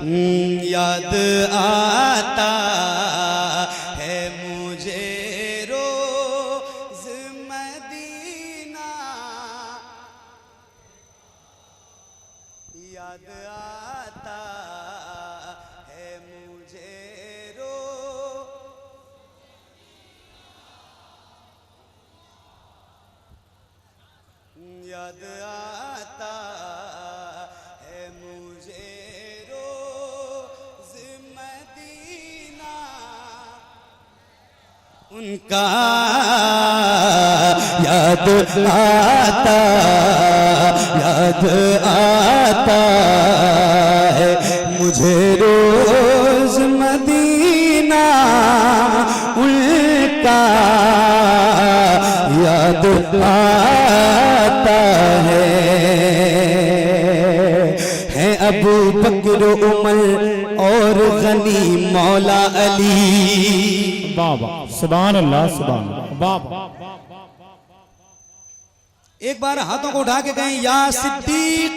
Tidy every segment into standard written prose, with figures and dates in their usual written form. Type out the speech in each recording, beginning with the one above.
याद आता है मुझे रोज मदीना, याद आता है मुझे याद आता है मुझे रोज मदीना, उनका याद आता है मुझे रोज मदीना, उनका याद आता है अबू बकर उमर और गनी मौला अली। बाबा सुभान अल्लाह सुभान बाबा। एक बार हाथों को उठा के कहें या सिद्दीक,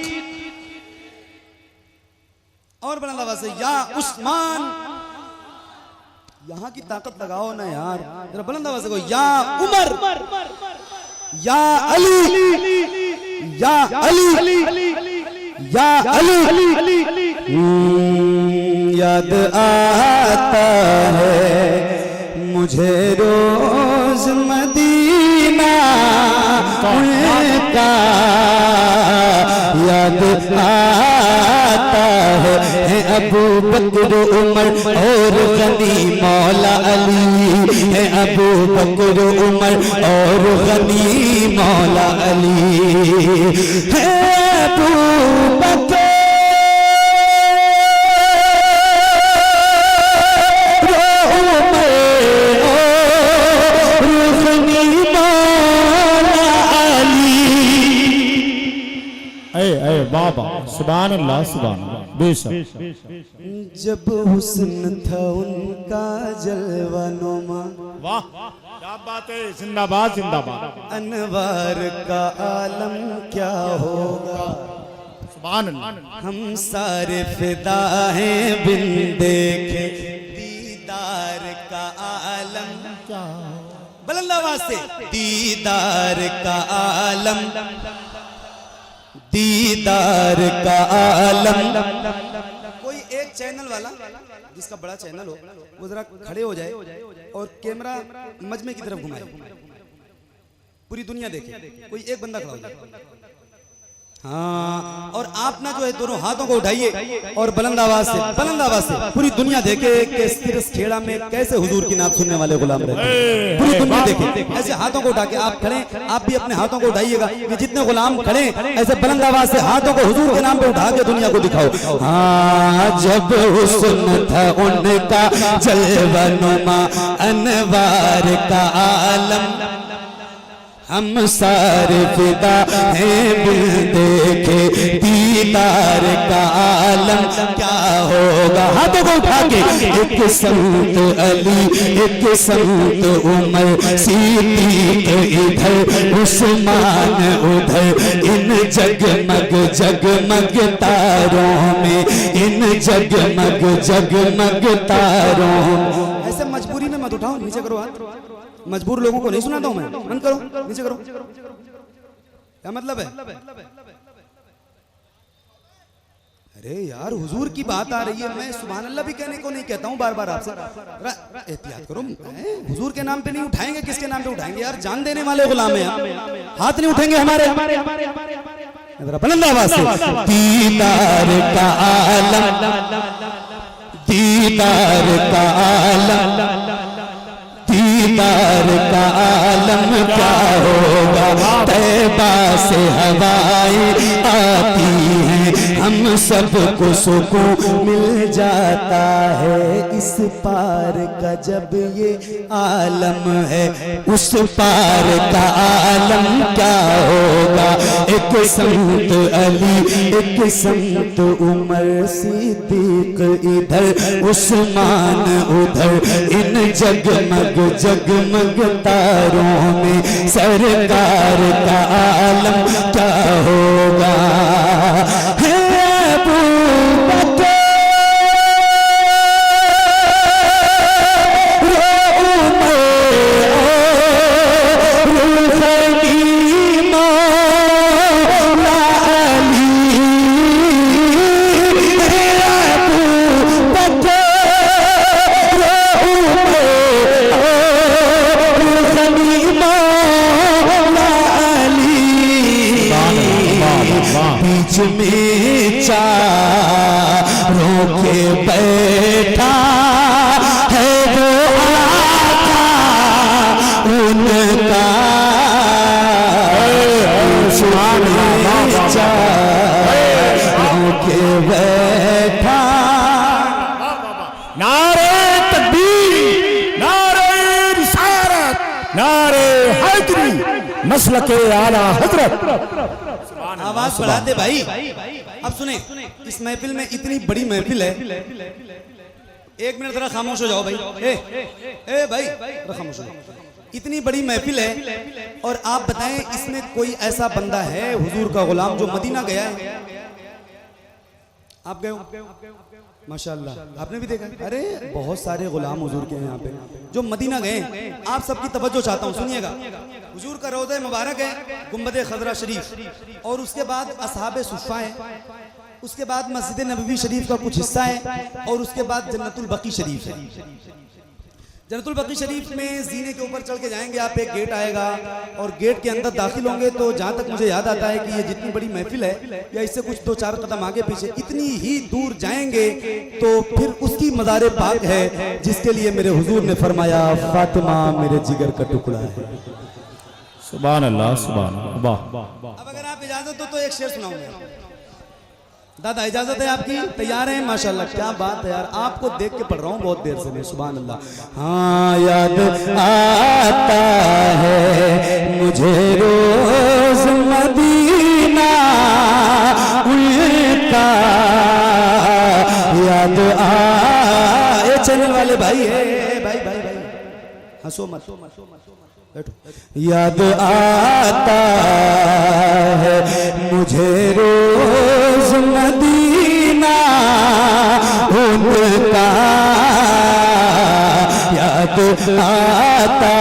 और बुलंद आवाज से या उस्मान। यहां की ताकत लगाओ ना यार, जरा बुलंद आवाज से कहो या उमर, या अली, या अली, या अली। याद आता है मुझे रोज मदीना, उनका याद आता है अबू बकर उमर और गनी मौला अली, है अबू बकर उमर और गनी मौला अली, है अबू बकर बाबा सुभान अल्लाह सुभान बेशक। जब हुस्न था उनका जलवानुमा, वाह क्या बात है, जिंदाबाद जिंदाबाद। अनवार का आलम क्या होगा, सुभान अल्लाह। हम सारे फिदा हैं बिन देखे दीदार का आलम क्या, बुलंद आवाज से दीदार का आलम, दीदार का आलम। कोई एक चैनल वाला जिसका बड़ा चैनल हो वो जरा खड़े हो जाए और कैमरा मजमे की तरफ घुमाए, पूरी दुनिया देखे। कोई एक बंदा खड़ा हो जाए, हाँ, और आप ना जो है दोनों हाथों को उठाइए और बुलंद आवाज से पूरी दुनिया देखे कि इस खेड़ा में कैसे हुजूर की नात सुनने वाले गुलाम रहते हैं। पूरी दुनिया देखे, ऐसे हाथों को उठा के आप खड़े, आप भी अपने हाथों को उठाइएगा, ये जितने गुलाम खड़े ऐसे बुलंद आवाज से हाथों को हुजूर के नाम पे उठा के दुनिया को दिखाओ। हाँ, जब हुस्न था उनका जलवानुमा, अनवार का आलम, हम सारे फिदा हैं बिन देखे दीदार का आलम क्या होगा। हाथों को उठा के एक संत अली, एक संत उमर, सिद्दीक इधर उस्मान उधर, इन जगमग जगमग तारों में, इन जगमग जगमग तारों। ऐसे मजबूरी में मत उठाओ, नीचे करो हाथ, मजबूर लोगों को नहीं सुनाता हूं मैं, बंद करो, नीचे करो। क्या मतलब है? अरे यार हुजूर की बात आ रही है, मैं सुभान अल्लाह भी कहने को नहीं कहता हूं बार बार आपसे, एहतियात करो। हुजूर के नाम पे नहीं उठाएंगे, किसके नाम पे उठाएंगे यार? जान देने वाले गुलाम हैं, हाथ नहीं उठेंगे हमारे। बुलंद आवाज से दीदार का आलम, दीदार का आलम, दीदार का आलम क्या होगा। तैबा से हवाएं आती हैं, हम सबको सुकून मिल जाता है। इस पार का जब ये आलम है, उस पार का आलम क्या होगा। एक संत अली, एक संत उमर, सिद्दीक इधर उस्मान उधर, इन जगमग जगमग तारों में सरकार का आलम क्या होगा। है अबू बकर के बैठा है वो आका उनका के बैठा। नारे तकबीर, नारे रिसालत, नारे हैदरी, मसलके आला हजरत। आवाज बढ़ा दे भाई। अब सुने, इस महफिल में इतनी बड़ी महफिल है, एक मिनट जरा खामोश हो जाओ भाई। ए भाई जरा खामोश हो जाओ। इतनी बड़ी महफिल है और आप बताएं इसमें कोई ऐसा बंदा है हुजूर का गुलाम जो मदीना गया है? आप गए हो? माशाल्लाह, आपने भी देखा? अरे बहुत सारे गुलाम हुजूर के हैं यहाँ पे जो मदीना गए। आप सबकी तवज्जो चाहता हूँ, सुनिएगा। हुजूर का रोज़ा मुबारक है, गुंबद खजरा शरीफ, और उसके बाद असहाबे सुफ़ा है, उसके बाद मस्जिद नबवी शरीफ का कुछ हिस्सा है, और उसके बाद जन्नतुल बकी शरीफ है। जन्नतुल बकी शरीफ में जीने के ऊपर चढ़ के जाएंगे आप, एक गेट आएगा और गेट के अंदर दाखिल होंगे तो जहाँ तक मुझे याद आता है कि ये जितनी बड़ी महफिल है या इससे कुछ 2-4 कदम आगे पीछे इतनी ही दूर जाएंगे तो फिर उसकी मज़ार पाक है जिसके लिए मेरे हुजूर ने फरमाया फातिमा मेरे जिगर का टुकड़ा है। सुभान अल्लाह, सुभान अल्लाह। अब अगर आप इजाजत दो तो एक शेर सुनाऊंगा। दादा इजाजत है आपकी? तैयार हैं? माशाल्लाह, क्या बात है यार, आपको देख के पढ़ रहा हूँ बहुत देर से मैं। सुभान अल्लाह। हाँ याद आता है मुझे रोज मदीना उनका, याद ये चैनल वाले भाई है, भाई भाई भाई हंसो मत, बैठो। याद आता है मुझे रोज मदीना उनका, याद आता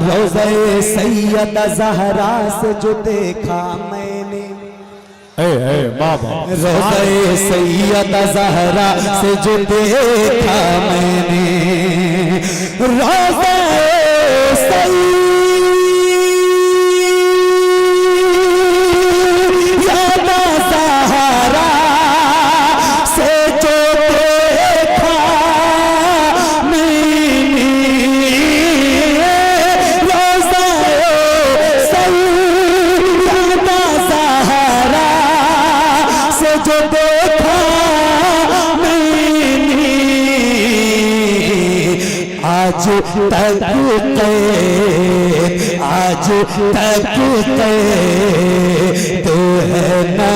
रोज़े सैयदा ज़हरा से जो देखा मैंने, बाबा रोज़े सैयदा ज़हरा से जो देखा मैंने, रोज़े सैयदा ज़हरा से जो देखा मैंने, रोज़े सैयदा ज़हरा से जो देखा मैंने, आज तक तो है ना